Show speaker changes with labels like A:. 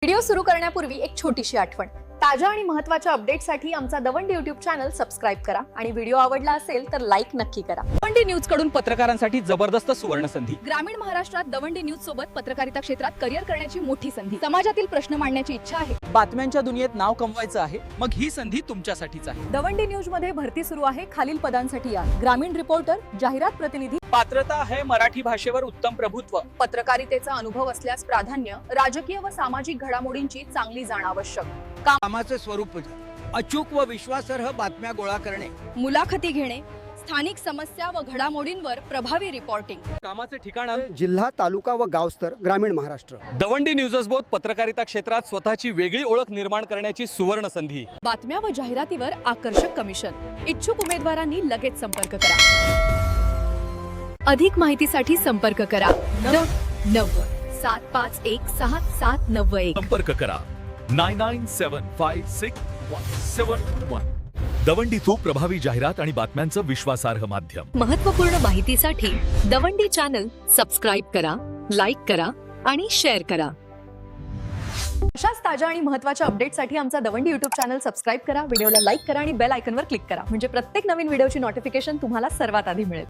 A: Video सुरू करण्यापूर्वी एक छोटीशी आठवण. ताज्या आणि महत्त्वाच्या अपडेटसाठी आमचा दवंडी YouTube चॅनल सबस्क्राइब करा आणि व्हिडिओ आवडला असेल तर लाईक नक्की करा.
B: दवंडी न्यूज कडून पत्रकारांसाठी जबरदस्त सुवर्ण संधी.
C: ग्रामीण महाराष्ट्रात दवंडी न्यूज सोबत पत्रकारिता क्षेत्रात करिअर करण्याची मोठी संधी. समाजातील प्रश्न मांडण्याची इच्छा आहे.
B: बातम्यांच्या दुनियेत नाव कमवायचं आहे, मग ही संधी तुमच्यासाठीच आहे.
C: दवंडी न्यूज मध्ये भरती सुरू आहे. खालील पदांसाठी या: ग्रामीण रिपोर्टर, जाहिरात प्रतिनिधी,
B: पात्रता आहे मराठी भाषेवर उत्तम प्रभुत्व,
C: पत्रकारितेचा अनुभव असल्यास प्राधान्य, राजकीय व सामाजिक घडामोडींची चांगली जाण आवश्यक,
D: कामाचे स्वरूप अचूक व विश्वासार्ह बातम्या गोळा करणे,
C: मुलाखती घेणे, स्थानिक समस्या व घडामोडींवर प्रभावी रिपोर्टिंग.
B: कामाचे ठिकाण
E: जिल्हा, तालुका व गावस्तर ग्रामीण महाराष्ट्र.
B: दवंडी न्यूज बोध पत्रकारिता क्षेत्रात स्वतःची वेगळी ओळख निर्माण करण्याची सुवर्ण संधी.
C: बातम्या व जाहिरातीवर आकर्षक कमिशन. इच्छुक उमेदवारांनी लगेच संपर्क करा. अधिक माहितीसाठी संपर्क करा 9075167791.
F: संपर्क करा 99756171. दवंडी तो प्रभावी जाहिरात आणि बातम्यांचं विश्वासार्ह माध्यम.
G: महत्त्वपूर्ण माहितीसाठी दवंडी चॅनल सबस्क्राइब करा, लाईक करा आणि शेअर करा.
C: अशाच ताज्या आणि महत्त्वाच्या अपडेटसाठी आमचा दवंडी YouTube चॅनल सबस्क्राइब करा, व्हिडिओला लाईक करा आणि बेल आयकॉनवर क्लिक करा, म्हणजे प्रत्येक नवीन व्हिडिओची नोटिफिकेशन तुम्हाला सर्वात आधी मिळेल.